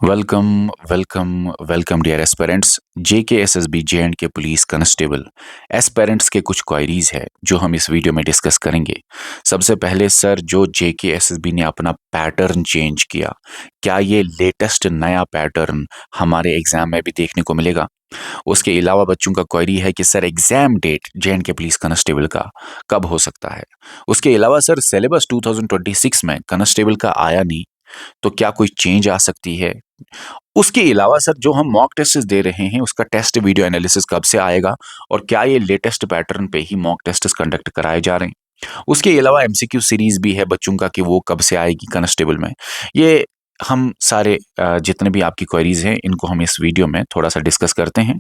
Welcome, welcome, welcome dear aspirants. JKSSB J and K police constable aspirants के कुछ queries है जो हम इस वीडियो में डिस्कस करेंगे। सबसे पहले सर, जो जेकेएसएसबी ने अपना पैटर्न चेंज किया, क्या ये लेटेस्ट नया पैटर्न हमारे एग्जाम में भी देखने को मिलेगा? उसके अलावा बच्चों का क्वेरी है कि sir exam date J and K police constable का कब हो सकता है? उसके अलावा सर सिलेबस 2026 में कांस्टेबल का आया नहीं, तो क्या कोई चेंज आ सकती है? उसके अलावा सर, जो हम मॉक टेस्ट्स दे रहे हैं उसका टेस्ट वीडियो एनालिसिस कब से आएगा और क्या ये लेटेस्ट पैटर्न पे ही मॉक टेस्ट्स कंडक्ट कराए जा रहे हैं? उसके अलावा एमसीक्यू सीरीज भी है बच्चों का कि वो कब से आएगी कांस्टेबल में। ये हम सारे जितने भी आपकी क्वेरीज हैं इनको हम इस वीडियो में थोड़ा सा डिस्कस करते हैं।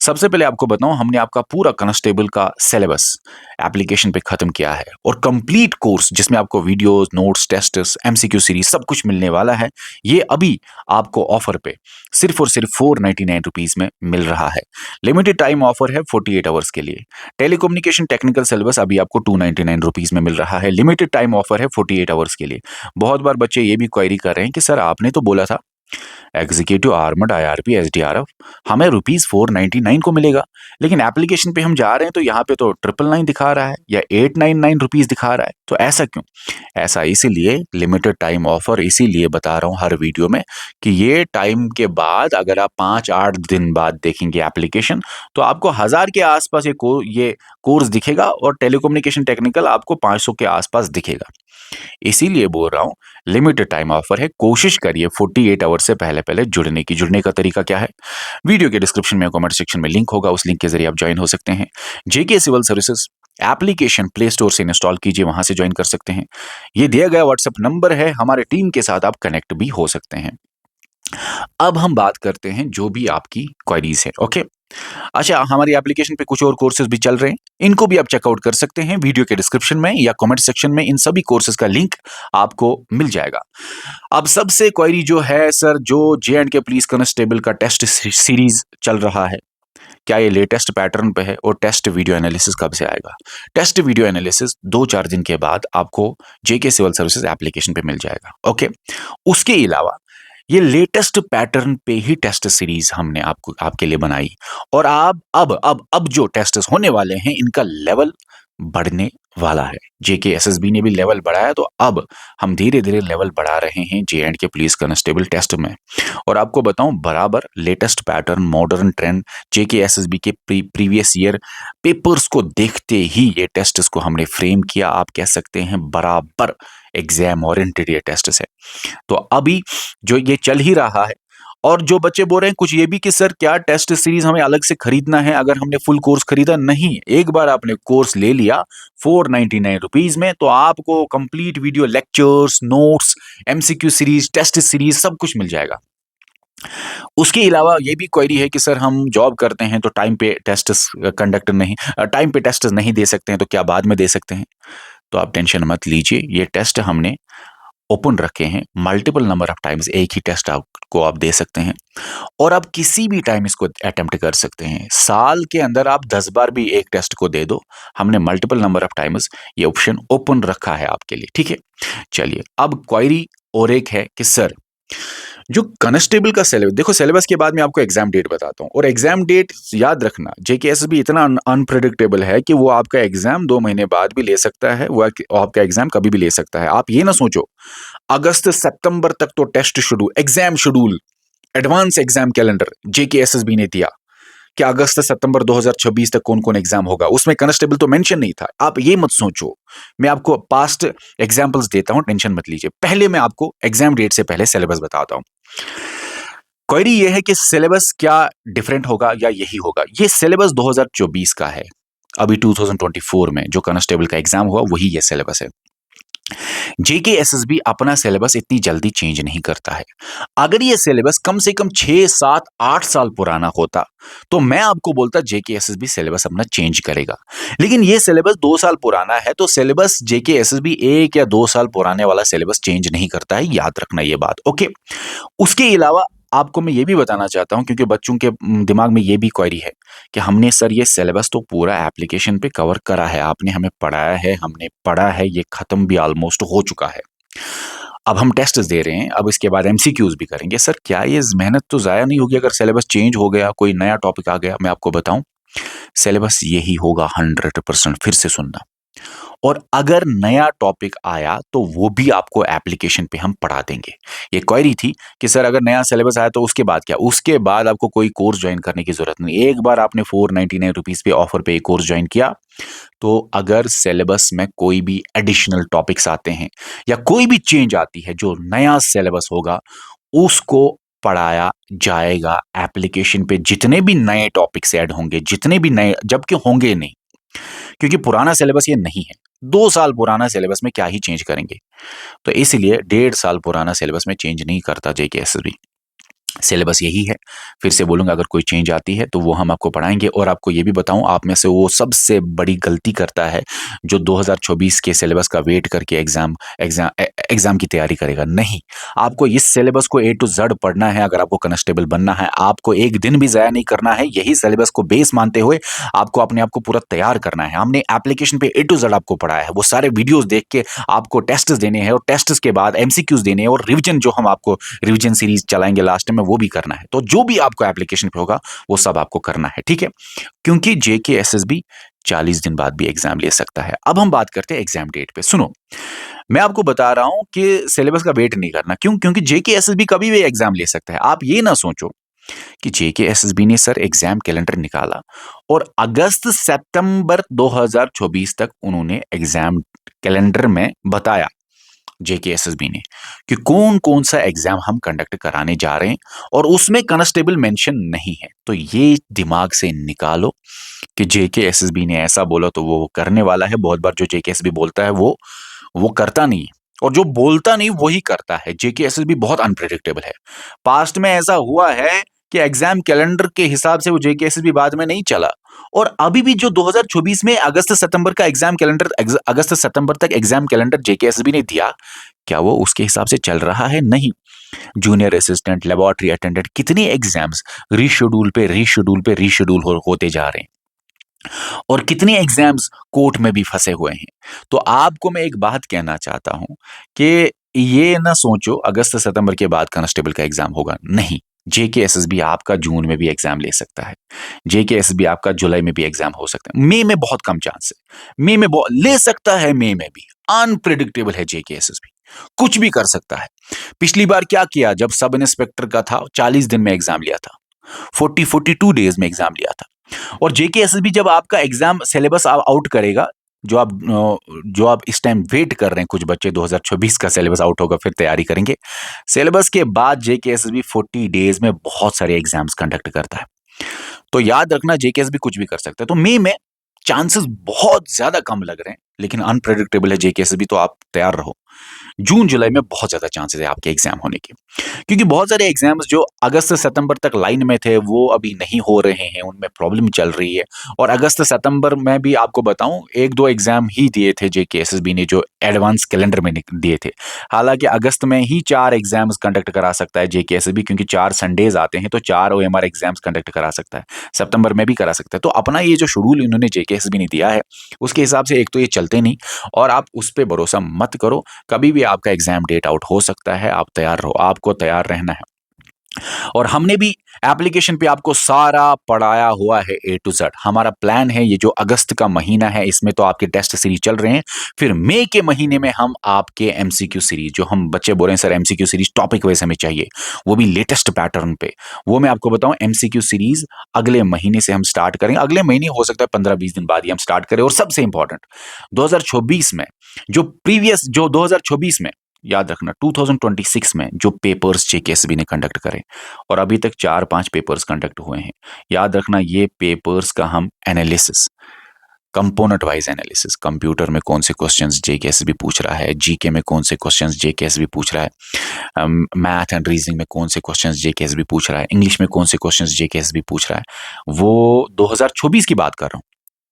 सबसे पहले आपको बताऊं, हमने आपका पूरा कांस्टेबल का सिलेबस एप्लीकेशन पे खत्म किया है और कंप्लीट कोर्स जिसमें आपको videos, notes, tests, MCQ series सब कुछ मिलने वाला है। ये अभी आपको ऑफर पे सिर्फ और सिर्फ 499 रुपीज में मिल रहा है। लिमिटेड टाइम ऑफर है 48 आवर्स के लिए। टेलीकम्युनिकेशन टेक्निकल सिलेबस अभी आपको 299 रुपीज में मिल रहा है। लिमिटेड टाइम ऑफर है 48 आवर्स के लिए। बहुत बार बच्चे ये भी क्वेरी कर रहे हैं कि सर आपने तो बोला था एग्जीक्यूटिव आर्मर्ड आईआरपी एसडीआरएफ हमें ₹499 को मिलेगा, लेकिन एप्लीकेशन पे हम जा रहे हैं तो यहाँ पे तो 999 दिखा रहा है या 899 रुपीज दिखा रहा है। तो ऐसा क्यों? ऐसा इसीलिए, लिमिटेड टाइम ऑफर इसीलिए बता रहा हूँ हर वीडियो में कि ये टाइम के बाद अगर आप 5-8 दिन बाद देखेंगे एप्लीकेशन तो आपको 1000 के आसपास ये कोर्स दिखेगा और टेलीकम्युनिकेशन टेक्निकल आपको 500 के आसपास दिखेगा। इसीलिए बोल रहा हूँ, लिमिटेड टाइम ऑफर है, कोशिश करिए 48 आवर से पहले पहले जुड़ने की। जुड़ने का तरीका क्या है? वीडियो के डिस्क्रिप्शन में कमेंट सेक्शन में लिंक होगा, उस लिंक के जरिए आप ज्वाइन हो सकते हैं। JK civil services application play store से इंस्टॉल कीजिए, वहां से ज्वाइन कर सकते हैं। ये दिया गया व्हाट्सएप नंबर है, हमारे टीम के साथ आप कनेक्ट भी हो सकते हैं। अब हम बात करते हैं जो भी आपकी क्वेरीज है। ओके, अच्छा, हमारी एप्लीकेशन पे कुछ और कोर्सेज भी चल रहे हैं, इनको भी आप चेकआउट कर सकते हैं। वीडियो के डिस्क्रिप्शन में या कमेंट सेक्शन में इन सभी कोर्सेज का लिंक आपको मिल जाएगा। अब सबसे क्वेरी जो है सर, जो जे एंड के पुलिस कांस्टेबल का टेस्ट सीरीज चल रहा है, क्या ये लेटेस्ट पैटर्न पे है और टेस्ट वीडियो एनालिसिस कब से आएगा? टेस्ट वीडियो एनालिसिस 2-4 दिन के बाद आपको जेके सिविल सर्विसेज एप्लीकेशन पे मिल जाएगा। ओके, उसके अलावा ये लेटेस्ट पैटर्न पे ही टेस्ट सीरीज हमने आपको आपके लिए बनाई और आप अब जो टेस्ट होने वाले हैं इनका लेवल बढ़ने वाला है। जेकेएसएसबी ने भी लेवल बढ़ाया, तो अब हम धीरे धीरे लेवल बढ़ा रहे हैं जे and K police constable test में। और आपको बताऊं, बराबर latest pattern, modern trend, JKSSB के प्रीवियस ईयर पेपर्स को देखते ही ये टेस्ट को हमने फ्रेम किया। आप कह सकते हैं बराबर एग्जाम ओरिएंटेड ये टेस्ट है। तो अभी जो ये चल ही रहा है, और जो बच्चे बोल रहे हैं कुछ ये भी कि सर क्या टेस्ट सीरीज हमें अलग से खरीदना है अगर हमने फुल कोर्स खरीदा? नहीं, एक बार आपने कोर्स ले लिया 499 रुपीज में, तो आपको complete video lectures, notes, MCQ series, test series सब कुछ मिल जाएगा। उसके अलावा ये भी क्वेरी है कि सर हम जॉब करते हैं तो टाइम पे टेस्ट नहीं दे सकते हैं, तो क्या बाद में दे सकते हैं? तो आप टेंशन मत लीजिए, ये टेस्ट हमने ओपन रखे हैं मल्टीपल नंबर ऑफ टाइम्स। एक ही टेस्ट आपको आप दे सकते हैं और आप किसी भी टाइम इसको अटेम्प्ट कर सकते हैं। साल के अंदर आप 10 बार भी एक टेस्ट को दे दो, हमने मल्टीपल नंबर ऑफ टाइम्स ये ऑप्शन ओपन रखा है आपके लिए। ठीक है, चलिए अब क्वेरी और एक है कि सर जो कांस्टेबल का सिलेबस, देखो सिलेबस के बाद मैं आपको एग्जाम डेट बताता हूँ, और एग्जाम डेट याद रखना, जेकेएसएसबी इतना अनप्रेडिक्टेबल है कि वो आपका एग्जाम 2 महीने बाद भी ले सकता है, वो आपका एग्जाम कभी भी ले सकता है। आप ये ना सोचो अगस्त सितंबर तक तो test schedule, exam schedule, advance exam calendar JKSSB ने दिया कि अगस्त सितंबर 2026 तक कौन कौन एग्जाम होगा, उसमें कांस्टेबल तो मेंशन नहीं था। आप ये मत सोचो, मैं आपको पास्ट एग्जांपल्स देता हूं, टेंशन मत लीजिए। पहले मैं आपको एग्जाम डेट से पहले सिलेबस बताता हूं। क्वेरी ये है कि सिलेबस क्या डिफरेंट होगा या यही होगा? ये सिलेबस 2024 का है, अभी 2024 में जो कांस्टेबल का एग्जाम हुआ वही ये सिलेबस है। जेकेएसएसबी अपना सिलेबस इतनी जल्दी चेंज नहीं करता है। अगर ये सिलेबस कम से कम 6, 7, 8 साल पुराना होता तो मैं आपको बोलता जेकेएसएसबी सिलेबस अपना चेंज करेगा। लेकिन ये सिलेबस 2 साल पुराना है, तो सिलेबस जेकेएसएसबी 1 या 2 साल पुराने वाला सिलेबस चेंज नहीं करता है, याद रखना ये बात। ओके, उसके अलावा आपको मैं ये भी बताना चाहता हूं, क्योंकि बच्चों के दिमाग में ये भी क्वेरी है कि हमने सर ये सिलेबस तो पूरा एप्लीकेशन पे कवर करा है, आपने हमें पढ़ाया है, हमने पढ़ा है, ये खत्म भी ऑलमोस्ट हो चुका है। अब हम टेस्ट दे रहे हैं, अब इसके बाद एमसीक्यूज भी करेंगे। सर क्या ये मेहनत तो ज़ाया नहीं होगी अगर सिलेबस चेंज हो गया, कोई नया टॉपिक आ गया? मैं आपको बताऊं, सिलेबस यही होगा 100%। फिर से सुनना, और अगर नया टॉपिक आया तो वो भी आपको एप्लीकेशन पे हम पढ़ा देंगे। ये क्वेरी थी कि सर अगर नया सिलेबस आया तो उसके बाद क्या? उसके बाद आपको कोई कोर्स ज्वाइन करने की जरूरत नहीं। एक बार आपने 499 रुपीज पे ऑफर पे एक कोर्स ज्वाइन किया, तो अगर सिलेबस में कोई भी एडिशनल टॉपिक्स आते हैं या कोई भी चेंज आती है, जो नया सिलेबस होगा उसको पढ़ाया जाएगा एप्लीकेशन पे। जितने भी नए टॉपिक्स ऐड होंगे, जितने भी नए, जबकि होंगे नहीं, क्योंकि पुराना सिलेबस ये नहीं है। 2 साल पुराना सिलेबस में क्या ही चेंज करेंगे? तो इसलिए 1.5 साल पुराना सिलेबस में चेंज नहीं करता जेकेएसएसबी। सिलेबस यही है। फिर से बोलूंगा, अगर कोई चेंज आती है तो वो हम आपको पढ़ाएंगे। और आपको ये भी बताऊं, आप में से वो सबसे बड़ी गलती करता है जो 2024 के सिलेबस का वेट करके एग्जाम की तैयारी करेगा। नहीं, आपको इस सिलेबस को ए टू जेड पढ़ना है। अगर आपको कांस्टेबल बनना है, आपको एक दिन भी ज़ाया नहीं करना है। यही सिलेबस को बेस मानते हुए आपको अपने आप को पूरा तैयार करना है। हमने एप्लीकेशन पे ए टू जेड आपको पढ़ाया है। वो सारे वीडियोस देख के आपको टेस्ट देने हैं, और टेस्ट के बाद एमसीक्यूज देने हैं, और रिविजन जो हम आपको रिवीजन सीरीज चलाएंगे लास्ट में, वो भी करना है। तो जो भी आपको एप्लीकेशन पे होगा वो सब आपको करना है, ठीक है? क्योंकि जेकेएसएसबी 40 दिन बाद भी एग्जाम ले सकता है। अब हम बात करते हैं एग्जाम डेट पे। सुनो, मैं आपको बता रहा हूं कि सिलेबस का वेट नहीं करना। क्यों? क्योंकि जेकेएसएसबी कभी भी एग्जाम ले सकता है। आप ये ना सोचो कि जेकेएसएसबी ने सर एग्जाम कैलेंडर निकाला और अगस्त सितंबर 2024 तक उन्होंने एग्जाम कैलेंडर में बताया, जेकेएसएसबी ने, कि कौन कौन सा एग्जाम हम कंडक्ट कराने जा रहे हैं, और उसमें कांस्टेबल मेंशन नहीं है। तो ये दिमाग से निकालो कि जेकेएसएसबी ने ऐसा बोला तो वो करने वाला है। बहुत बार जो जेकेएसएसबी बोलता है वो करता नहीं है, और जो बोलता नहीं वही करता है। जेकेएसएसबी बहुत अनप्रेडिक्टेबल है। पास्ट में ऐसा हुआ है कि एग्जाम कैलेंडर के हिसाब से वो जेकेएसएसबी बाद में नहीं चला, और अभी भी जो 2024 में अगस्त सितंबर का एग्जाम कैलेंडर, अगस्त सितंबर तक एग्जाम कैलेंडर जेकेएसएसबी ने दिया, क्या वो उसके हिसाब से चल रहा है? नहीं। जूनियर असिस्टेंट, लेबोरेटरी अटेंडेंट, कितने एग्जाम्स रीशेड्यूल पे रीशेड्यूल पे रीशेड्यूल होते जा रहे हैं, और कितने एग्जाम्स कोर्ट में भी फंसे हुए हैं। तो आपको मैं एक बात कहना चाहता हूं कि ये ना सोचो अगस्त सितंबर के बाद कांस्टेबल का एग्जाम होगा। नहीं, जेकेएसएसबी आपका जून में भी एग्जाम ले सकता है। जेकेएसएसबी आपका जुलाई में भी एग्जाम हो सकता है। मई में बहुत कम चांस है। मई में ले सकता है, मई में भी। अनप्रिडिक्टेबल है जेकेएसएसबी, कुछ भी कर सकता है। पिछली बार क्या किया, जब सब इंस्पेक्टर का था 40 दिन में एग्जाम लिया था, 42 डेज में एग्जाम लिया था। और जेकेएसएसबी जब आपका एग्जाम सिलेबस आउट करेगा, जो आप इस टाइम वेट कर रहे हैं, कुछ बच्चे 2024 का सिलेबस आउट होगा फिर तैयारी करेंगे। सिलेबस के बाद जेकेएसएसबी 40 डेज में बहुत सारे एग्जाम्स कंडक्ट करता है। तो याद रखना, जेकेएसएसबी कुछ भी कर सकता है। तो मई में चांसेस बहुत ज्यादा कम लग रहे हैं, लेकिन अनप्रेडिक्टेबल है जेकेएसएसबी, तो आप तैयार रहो। जून जुलाई में बहुत ज्यादा चांसेस है आपके एग्जाम होने के, क्योंकि बहुत सारे एग्जाम्स जो अगस्त सितंबर तक लाइन में थे वो अभी नहीं हो रहे हैं, उनमें प्रॉब्लम चल रही है। और अगस्त सितंबर में भी आपको बताऊं, 1-2 एग्जाम ही दिए थे जेकेएसएसबी ने, जो एडवांस कैलेंडर में दिए थे। हालांकि अगस्त में ही 4 एग्जाम्स कंडक्ट करा सकता है जेकेएसएसबी, क्योंकि 4 संडेज आते हैं, तो 4 ओएमआर एग्जाम्स कंडक्ट करा सकता है। सितंबर में भी करा सकता है। तो अपना ये जो शेड्यूल इन्होंने जेकेएसएसबी ने दिया है, उसके हिसाब से एक तो ये चलते नहीं, और आप उस पर भरोसा मत करो। कभी भी आपका एग्जाम डेट आउट हो सकता है। आप तैयार रहो, आपको तैयार रहना है। और हमने भी एप्लीकेशन पे आपको सारा पढ़ाया हुआ है ए टू जेड। हमारा प्लान है, ये जो अगस्त का महीना है इसमें तो आपके टेस्ट सीरीज चल रहे हैं, फिर मई के महीने में हम आपके एमसीक्यू सीरीज, जो हम बच्चे बोल रहे हैं sir MCQ series topic wise हमें चाहिए, वो भी लेटेस्ट पैटर्न पे, वो मैं आपको बताऊं एमसीक्यू सीरीज अगले महीने से हम स्टार्ट करेंगे। अगले महीने हो सकता है 15-20 दिन बाद ही हम स्टार्ट करें। और सबसे इंपॉर्टेंट, 2024 में जो 2024 में, याद रखना 2026 में जो पेपर्स जेकेएसएसबी ने कंडक्ट करे, और अभी तक 4-5 पेपर्स कंडक्ट हुए हैं, याद रखना ये पेपर्स का हम analysis, component wise analysis, computer में कौन से क्वेश्चंस जेकेएसएसबी पूछ रहा है, जीके में कौन से क्वेश्चंस जेकेएसएसबी पूछ रहा है, मैथ एंड रीजनिंग में कौन से क्वेश्चंस जेकेएसएसबी पूछ रहा है, इंग्लिश में कौन से क्वेश्चंस जेकेएसएसबी पूछ रहा है, वो 2024 की बात कर रहा हूँ।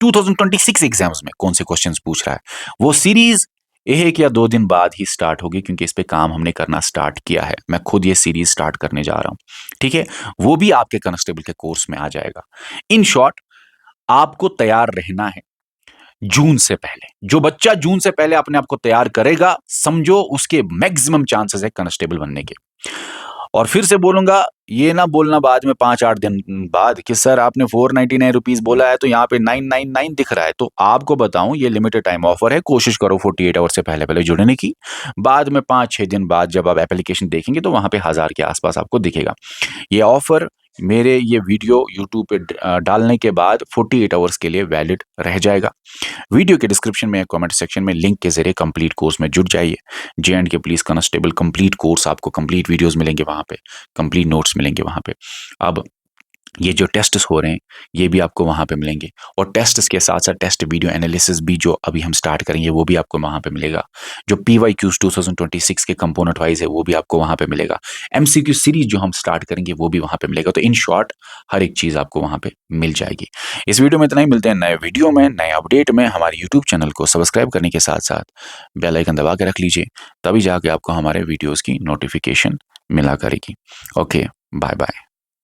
2026 एग्जाम्स में कौन से क्वेश्चंस पूछ रहा है, वो सीरीज 1 या 2 दिन बाद ही स्टार्ट होगी, क्योंकि इस पे काम हमने करना स्टार्ट किया है। मैं खुद ये सीरीज स्टार्ट करने जा रहा हूं, ठीक है? वो भी आपके कांस्टेबल के कोर्स में आ जाएगा। इन शॉर्ट, आपको तैयार रहना है। जून से पहले। जो बच्चा जून से पहले अपने आप को तैयार करेगा, समझो उसके मैक्सिमम चांसेस है कांस्टेबल बनने के। और फिर से बोलूंगा, ये ना बोलना बाद में 5-8 दिन बाद कि सर आपने 499 रुपीज बोला है तो यहाँ पे 999 दिख रहा है। तो आपको बताऊं, ये लिमिटेड टाइम ऑफर है, कोशिश करो 48 आवर से पहले पहले जुड़ने की। बाद में 5-6 दिन बाद जब आप एप्लीकेशन देखेंगे तो वहां पे 1000 के आसपास आपको दिखेगा। ये ऑफर मेरे ये वीडियो यूट्यूब पे डालने के बाद 48 आवर्स के लिए वैलिड रह जाएगा। वीडियो के डिस्क्रिप्शन में, कमेंट सेक्शन में लिंक के जरिए कंप्लीट कोर्स में जुड़ जाइए। जे&के पुलिस कांस्टेबल कंप्लीट कोर्स, आपको कंप्लीट वीडियोस मिलेंगे वहां पे, कंप्लीट नोट्स मिलेंगे वहां पे। अब ये जो टेस्ट्स हो रहे हैं ये भी आपको वहां पे मिलेंगे, और टेस्ट्स के साथ साथ टेस्ट वीडियो एनालिसिस भी जो अभी हम स्टार्ट करेंगे वो भी आपको वहां पे मिलेगा। जो PYQs 2026 के कंपोनेंट वाइज है वो भी आपको वहां पे मिलेगा। MCQ सीरीज जो हम स्टार्ट करेंगे वो भी वहां पे मिलेगा। तो इन शॉर्ट हर एक चीज आपको वहां पे मिल जाएगी। इस वीडियो में इतना ही, मिलते हैं नए वीडियो में, नए अपडेट में। हमारे यूट्यूब चैनल को सब्सक्राइब करने के साथ साथ बेल आइकन दबा के रख लीजिए, तभी जाके आपको हमारे वीडियोज की नोटिफिकेशन मिला करेगी। Okay, bye bye.